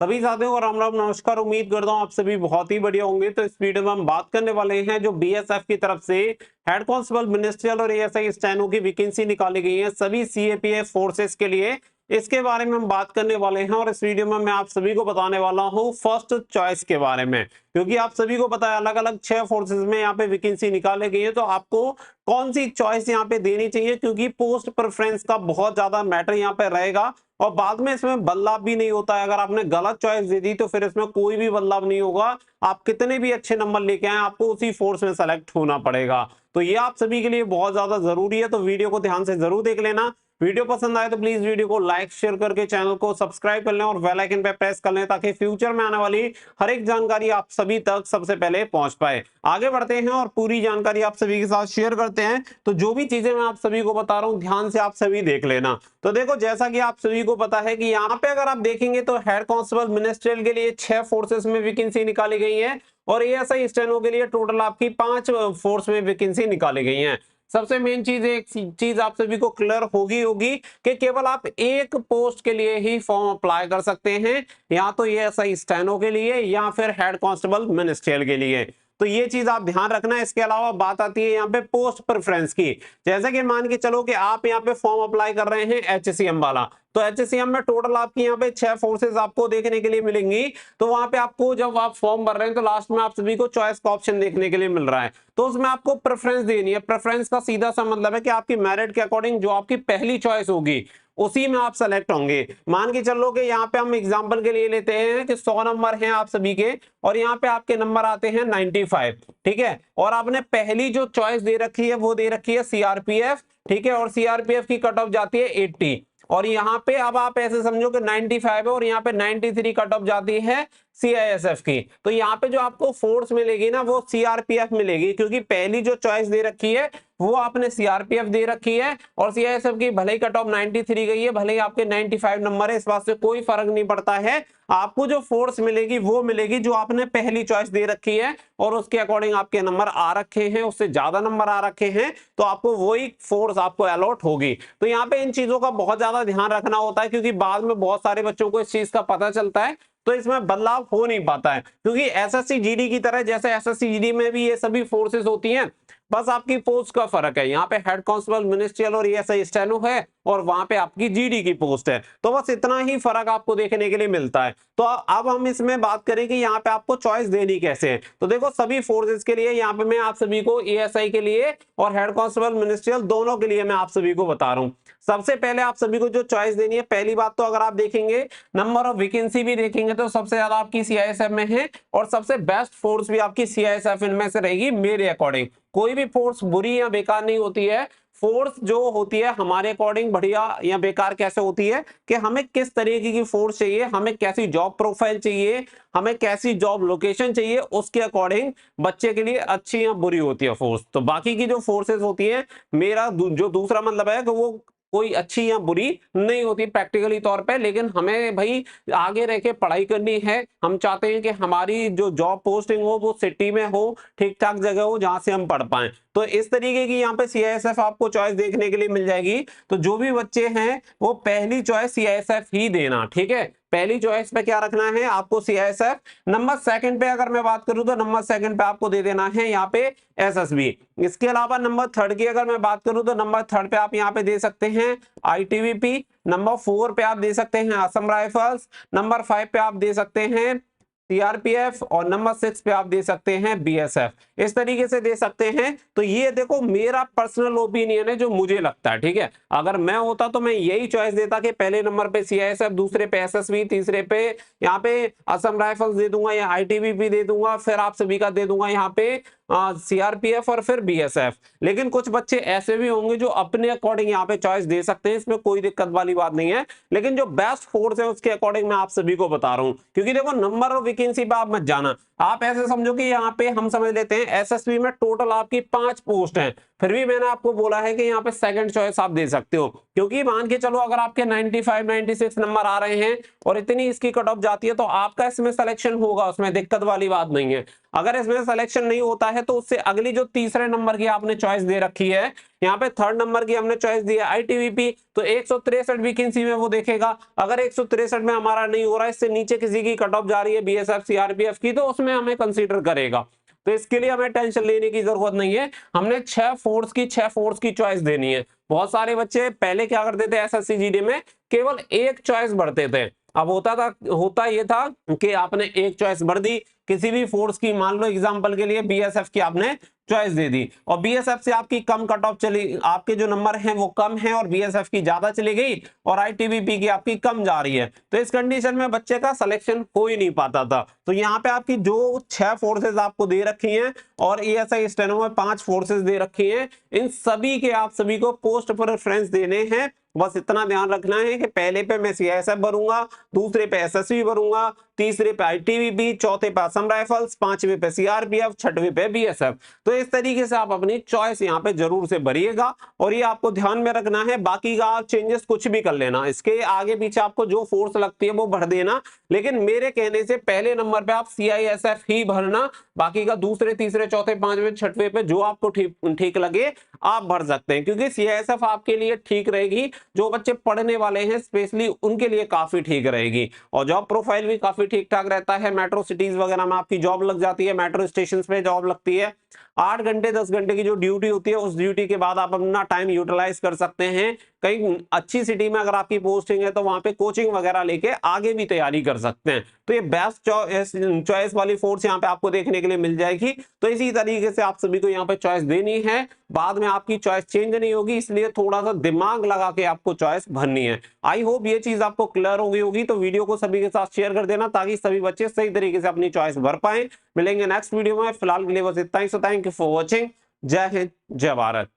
सभी साथियों को राम राम नमस्कार। उम्मीद करता हूँ आप सभी बहुत ही बढ़िया होंगे। तो इस वीडियो में हम बात करने वाले हैं जो बीएसएफ की तरफ से हेड कांस्टेबल मिनिस्ट्रियल और एएसआई स्टेनो की वैकेंसी निकाली गई है सभी सीएपीएफ फोर्सेस के लिए। इसके बारे में हम बात करने वाले हैं और इस वीडियो में मैं आप सभी को बताने वाला हूं फर्स्ट चॉइस के बारे में, क्योंकि आप सभी को पता है अलग अलग 6 फोर्सेस में यहाँ पे वैकेंसी निकाली गई है। तो आपको कौन सी चॉइस यहाँ पे देनी चाहिए, क्योंकि पोस्ट प्रेफरेंस का बहुत ज्यादा मैटर यहाँ पे रहेगा और बाद में इसमें बदलाव भी नहीं होता है। अगर आपने गलत चॉइस दे दी तो फिर इसमें कोई भी बदलाव नहीं होगा। आप कितने भी अच्छे नंबर लेके आए आपको उसी फोर्स में सेलेक्ट होना पड़ेगा। तो ये आप सभी के लिए बहुत ज्यादा जरूरी है, तो वीडियो को ध्यान से जरूर देख लेना। वीडियो पसंद आए तो प्लीज वीडियो को लाइक शेयर करके चैनल को सब्सक्राइब कर लें और बेल आइकन पे प्रेस कर लें ताकि फ्यूचर में आने वाली हर एक जानकारी आप सभी तक सबसे पहले पहुंच पाए। आगे बढ़ते हैं और पूरी जानकारी आप सभी के साथ शेयर करते हैं। तो जो भी चीजें मैं आप सभी को बता रहा हूं ध्यान से आप सभी देख लेना। तो देखो, जैसा कि आप सभी को पता है कि यहाँ पे अगर आप देखेंगे तो हेड कांस्टेबल मिनिस्ट्रियल के लिए 6 फोर्सेस में वैकेंसी निकाली गई है और एएसआई स्टेनो के लिए टोटल आपकी 5 फोर्स में वैकेंसी निकाली गई है। सबसे मेन चीज, एक चीज आप सभी को क्लियर होगी कि केवल आप एक पोस्ट के लिए ही फॉर्म अप्लाई कर सकते हैं, या तो एएसआई स्टेनो के लिए या फिर हेड कांस्टेबल मिनिस्ट्रियल के लिए। तो ये चीज आप ध्यान रखना। इसके अलावा बात आती है यहाँ पे पोस्ट प्रेफरेंस की। जैसे कि मान के चलो कि आप यहाँ पे फॉर्म अप्लाई कर रहे हैं एचसीएम वाला, तो एचसीएम में टोटल आपकी यहाँ पे 6 फोर्सेस आपको देखने के लिए मिलेंगी। तो वहां पे आपको जब आप फॉर्म भर रहे हैं तो लास्ट में आप सभी को चॉइस का ऑप्शन देखने के लिए मिल रहा है, तो उसमें आपको प्रेफरेंस देनी है। प्रेफरेंस का सीधा सा मतलब है कि आपकी मेरिट के अकॉर्डिंग जो आपकी पहली चॉइस होगी उसी में आप सेलेक्ट होंगे। मान के चलो कि यहाँ पे हम एग्जांपल के लिए लेते हैं कि 100 नंबर हैं आप सभी के और यहाँ पे आपके नंबर आते हैं 95, ठीक है। और आपने पहली जो चॉइस दे रखी है वो दे रखी है सीआरपीएफ, ठीक है, और सीआरपीएफ की कट ऑफ जाती है 80। और यहाँ पे अब आप ऐसे समझो कि 95 है और यहाँ पे 93 कट ऑफ जाती है सीआईएसएफ की। तो यहाँ पे जो आपको फोर्स मिलेगी ना वो सीआरपीएफ मिलेगी, क्योंकि पहली जो चॉइस दे रखी है वो आपने सीआरपीएफ दे रखी है और सीआईएसएफ की भले ही कट ऑफ 93 गई है, भले ही आपके 95 नंबर है, इस बात से कोई फर्क नहीं पड़ता है। आपको जो फोर्स मिलेगी वो मिलेगी जो आपने पहली चॉइस दे रखी है और उसके अकॉर्डिंग आपके नंबर आ रखे हैं, उससे ज्यादा नंबर आ रखे हैं तो आपको वही फोर्स आपको अलॉट होगी। तो यहाँ पे इन चीजों का बहुत ज्यादा ध्यान रखना होता है, क्योंकि बाद में बहुत सारे बच्चों को इस चीज का पता चलता है तो इसमें बदलाव हो नहीं पाता है। क्योंकि एसएससी जीडी की तरह जैसे एसएससी जीडी में भी ये सभी फोर्सेस होती हैं, बस आपकी पोस्ट का फर्क है। यहाँ पे हेड कांस्टेबल मिनिस्ट्रियल और एएसआई स्टेनो है और वहां पे आपकी जीडी की पोस्ट है, तो बस इतना ही फर्क आपको देखने के लिए मिलता है। तो अब हम इसमें बात करें कि यहाँ पे आपको चॉइस देनी कैसे है। तो देखो, सभी फोर्सेस के लिए यहाँ पे मैं आप सभी को एएसआई के लिए और हेड कांस्टेबल मिनिस्ट्रियल दोनों के लिए मैं आप सभी को बता रहा हूँ। सबसे पहले आप सभी को जो चॉइस देनी है, पहली बात तो अगर आप देखेंगे नंबर ऑफ वैकेंसी भी देखेंगे तो सबसे ज्यादा आपकी सीआईएसएफ में है और सबसे बेस्ट फोर्स भी आपकी सीआईएसएफ इनमें से रहेगी मेरे अकॉर्डिंग। कोई भी फोर्स बुरी या बेकार नहीं होती है। फोर्स जो होती है हमारे अकॉर्डिंग बढ़िया या बेकार कैसे होती है कि हमें किस तरीके की फोर्स चाहिए, हमें कैसी जॉब प्रोफाइल चाहिए, हमें कैसी जॉब लोकेशन चाहिए, उसके अकॉर्डिंग बच्चे के लिए अच्छी या बुरी होती है फोर्स। तो बाकी की जो फोर्सेस होती है, मेरा जो दूसरा मतलब है कि वो कोई अच्छी या बुरी नहीं होती प्रैक्टिकली तौर पे, लेकिन हमें भाई आगे रह के पढ़ाई करनी है। हम चाहते हैं कि हमारी जो जॉब पोस्टिंग हो वो सिटी में हो, ठीक ठाक जगह हो जहां से हम पढ़ पाए। तो इस तरीके की यहाँ पे सीआईएसएफ आपको चॉइस देखने के लिए मिल जाएगी। तो जो भी बच्चे हैं वो पहली चॉइस सीआईएसएफ ही देना, ठीक है। पहली चॉइस पे क्या रखना है आपको, सीआईएसएफ। नंबर सेकंड पे अगर मैं बात करूं तो नंबर सेकंड पे आपको दे देना है यहाँ पे एसएसबी। इसके अलावा नंबर थर्ड की अगर मैं बात करूं तो नंबर थर्ड पे आप यहाँ पे दे सकते हैं आईटीबीपी। नंबर 4 पे आप दे सकते हैं असम राइफल्स। नंबर 5 पे आप दे सकते हैं सीआरपीएफ और नंबर 6 पे आप दे सकते हैं बीएसएफ। इस तरीके से दे सकते हैं। तो ये देखो मेरा पर्सनल ओपिनियन है जो मुझे लगता है, ठीक है। अगर मैं होता तो मैं यही चॉइस देता कि पहले नंबर पे सीआईएसएफ, दूसरे पे एसएसबी, तीसरे पे यहाँ पे असम राइफल्स दे दूंगा या आईटीबीपी दे दूंगा, फिर आप सभी का दे दूंगा यहाँ पे सीआरपीएफ और फिर बीएसएफ। लेकिन कुछ बच्चे ऐसे भी होंगे जो अपने अकॉर्डिंग यहाँ पे चॉइस दे सकते हैं, इसमें कोई दिक्कत वाली बात नहीं है। लेकिन जो बेस्ट फोर्स है उसके अकॉर्डिंग मैं आप सभी को बता रहा हूँ, क्योंकि देखो नंबर ऑफ वैकेंसी पे आप मत जाना। आप ऐसे समझो कि यहाँ पे हम समझ लेते हैं एसएसबी में टोटल आपकी 5 पोस्ट हैं, फिर भी मैंने आपको बोला है कि यहाँ पे सेकंड चॉइस आप दे सकते हो। क्योंकि मान के चलो अगर आपके 95 96 नंबर आ रहे हैं और इतनी इसकी कट ऑफ जाती है तो आपका इसमें सिलेक्शन होगा, उसमें दिक्कत वाली बात नहीं है। अगर इसमें सिलेक्शन नहीं होता है है तो उससे अगली जो तीसरे नंबर की आपने चॉइस दे रखी है, यहाँ पे थर्ड नंबर की हमने चॉइस दी है आईटीबीपी, तो 163 वैकेंसी में वो देखेगा। अगर 163 में हमारा नहीं हो रहा है, इससे नीचे किसी की कट ऑफ जा रही है बीएसएफ सीआरपीएफ की, तो उसमें हमें कंसीडर करेगा। तो इसके लिए हमें टेंशन लेने की जरूरत नहीं है, हमने 6 फोर्स की चॉइस देनी है। बहुत सारे बच्चे पहले क्या करते थे एसएससी जीडी में, केवल एक चॉइस भरते थे। अब होता ये था कि आपने एक चॉइस भर दी किसी भी फोर्स की, मान लो एग्जांपल के लिए बीएसएफ की आपने चॉइस दे दी, और बीएसएफ से आपकी कम कट ऑफ चली, आपके जो नंबर हैं वो कम हैं और बीएसएफ की ज्यादा चली गई और आईटीबीपी की आपकी कम जा रही है, तो इस कंडीशन में बच्चे का सिलेक्शन हो ही नहीं पाता था। तो यहाँ पे आपकी जो 6 फोर्सेज आपको दे रखी हैं और एएसआई स्टेनो में 5 फोर्सेज दे रखी हैं, इन सभी के आप सभी को पोस्ट प्रेफरेंस देने हैं। बस इतना ध्यान रखना है कि पहले पे मैं सीआईएसएफ भरूंगा, दूसरे पे एसएसबी भरूंगा, तीसरे पे आईटीबीपी, चौथे पे असम राइफल्स, पांचवे पे सीआरपीएफ, छठवें पे बीएसएफ। तो इस तरीके से आप अपनी चॉइस यहाँ पे जरूर से भरिएगा और ये आपको ध्यान में रखना है। बाकी का आप चेंजेस कुछ भी कर लेना, इसके आगे पीछे आपको जो फोर्स लगती है वो भर देना, लेकिन मेरे कहने से पहले नंबर पे आप सीआईएसएफ ही भरना, बाकी का दूसरे तीसरे चौथे पांचवे छठवें पे जो आपको ठीक लगे आप भर सकते हैं, क्योंकि सीआईएसएफ आपके लिए ठीक रहेगी, जो बच्चे पढ़ने वाले हैं स्पेशली उनके लिए काफी ठीक रहेगी। और जॉब प्रोफाइल भी काफी ठीक ठाक रहता है, मेट्रो सिटीज वगैरह में आपकी जॉब लग जाती है, मेट्रो स्टेशन पे जॉब लगती है, 8 घंटे 10 घंटे की जो ड्यूटी होती है उस ड्यूटी के बाद आप अपना टाइम यूटिलाइज कर सकते हैं। कहीं अच्छी सिटी में अगर आपकी पोस्टिंग है तो वहां पे कोचिंग वगैरह लेके आगे भी तैयारी कर सकते हैं। तो ये बेस्ट चॉइस वाली फोर्स यहाँ पे आपको देखने के लिए मिल जाएगी। तो इसी तरीके से आप सभी को यहाँ पे चॉइस देनी है, बाद में आपकी चॉइस चेंज नहीं होगी, इसलिए थोड़ा सा दिमाग लगा के आपको चॉइस भरनी है। आई होप ये चीज आपको क्लियर हो गई होगी। तो वीडियो को सभी के साथ शेयर कर देना ताकि सभी बच्चे सही तरीके से अपनी चॉइस भर पाए। मिलेंगे नेक्स्ट वीडियो में, फिलहाल के लिए बस इतना ही। So thank you for watching. जय हिंद, जय भारत।